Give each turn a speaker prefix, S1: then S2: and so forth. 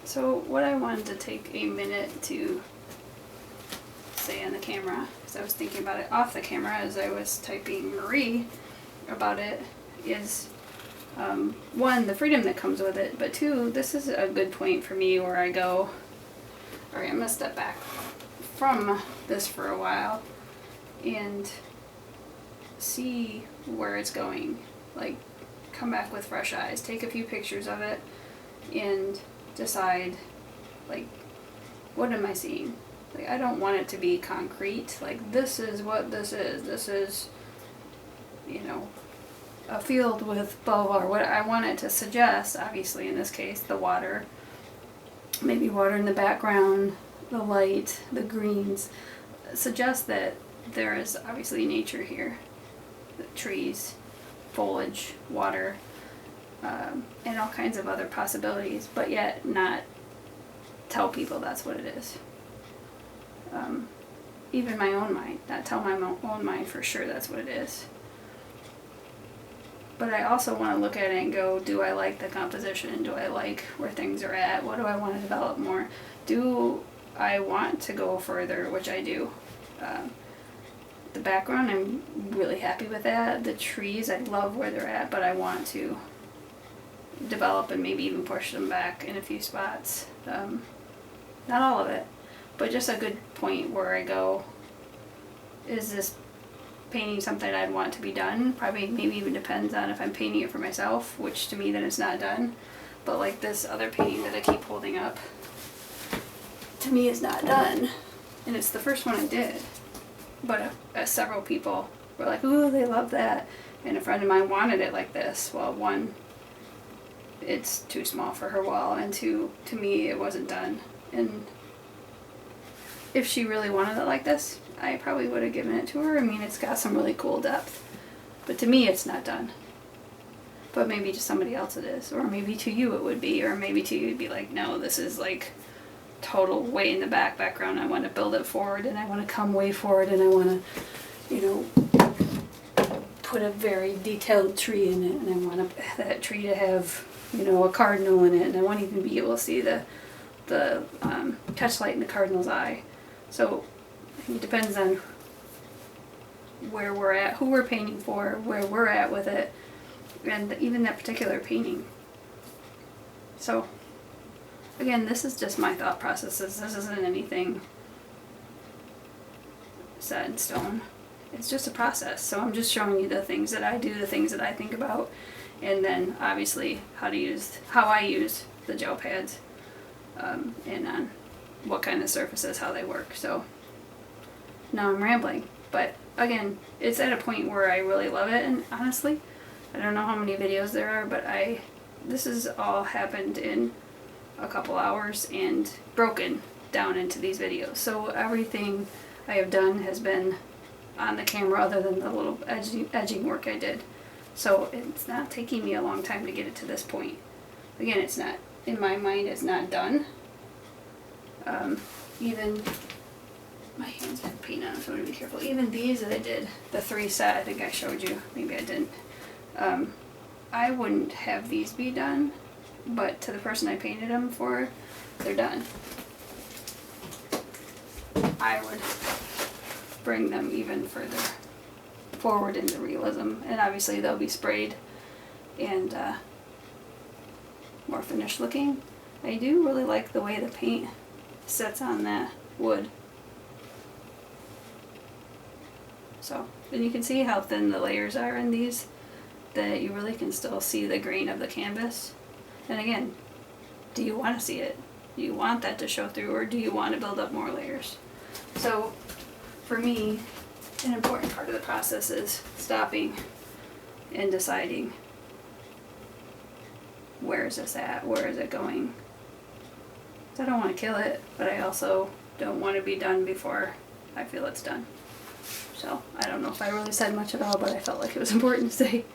S1: So what I wanted to take a minute to say on the camera, because I was thinking about it off the camera as I was typing Marie about it, is one, the freedom that comes with it, but two, this is a good point for me where I go, alright, I'm going to step back from this for a while and see where it's going. Like, come back with fresh eyes, take a few pictures of it, and decide, like, what am I seeing? Like, I don't want it to be concrete. Like, this is what this is. This is, you know, a field with blah, blah, blah. What I want it to suggest, obviously, in this case, the water. Maybe water in the background, the light, the greens. Suggest that there is obviously nature here. The trees, foliage, water, and all kinds of other possibilities, but yet not tell people that's what it is. Even my own mind, not tell my own mind for sure that's what it is. But I also want to look at it and go, do I like the composition? Do I like where things are at? What do I want to develop more? Do I want to go further, which I do. The background, I'm really happy with that. The trees, I love where they're at, but I want to develop and maybe even push them back in a few spots. Not all of it, but just a good point where I go, is this painting something I'd want to be done? Probably maybe even depends on if I'm painting it for myself, which to me then it's not done. But like this other painting that I keep holding up, to me is not done. And it's the first one I did. But several people were like, ooh, they love that. And a friend of mine wanted it like this. Well, one, it's too small for her wall, and two, to me it wasn't done. And if she really wanted it like this, I probably would have given it to her. I mean, it's got some really cool depth. But to me, it's not done. But maybe to somebody else it is. Or maybe to you it would be. Or maybe to you it'd be like, no, this is like total way in the background. I want to build it forward, and I want to come way forward, and I want to, you know, put a very detailed tree in it, and I want that tree to have, you know, a cardinal in it, and I want to even be able to see the touch light in the cardinal's eye. So it depends on where we're at, who we're painting for, where we're at with it, and even that particular painting. So again, this is just my thought processes. This isn't anything set in stone. It's just a process. So I'm just showing you the things that I do, the things that I think about, and then obviously how I use the gel pads, and on what kind of surfaces, how they work. So now I'm rambling, but again, it's at a point where I really love it, and honestly, I don't know how many videos there are, but this has all happened in a couple hours and broken down into these videos. So everything I have done has been on the camera other than the little edging work I did. So it's not taking me a long time to get it to this point. Again, it's not, in my mind, it's not done. Even, my hands have paint on them, so I'm going to be careful. Even these that I did, the 3 set, I think I showed you, maybe I didn't. I wouldn't have these be done, but to the person I painted them for, they're done. I would bring them even further forward into realism, and obviously they'll be sprayed and more finished looking. I do really like the way the paint sets on that wood. So, and you can see how thin the layers are in these, that you really can still see the grain of the canvas. And again, do you want to see it? Do you want that to show through, or do you want to build up more layers? So for me, an important part of the process is stopping and deciding, where is this at? Where is it going? I don't want to kill it, but I also don't want to be done before I feel it's done. So I don't know if I really said much at all, but I felt like it was important to say.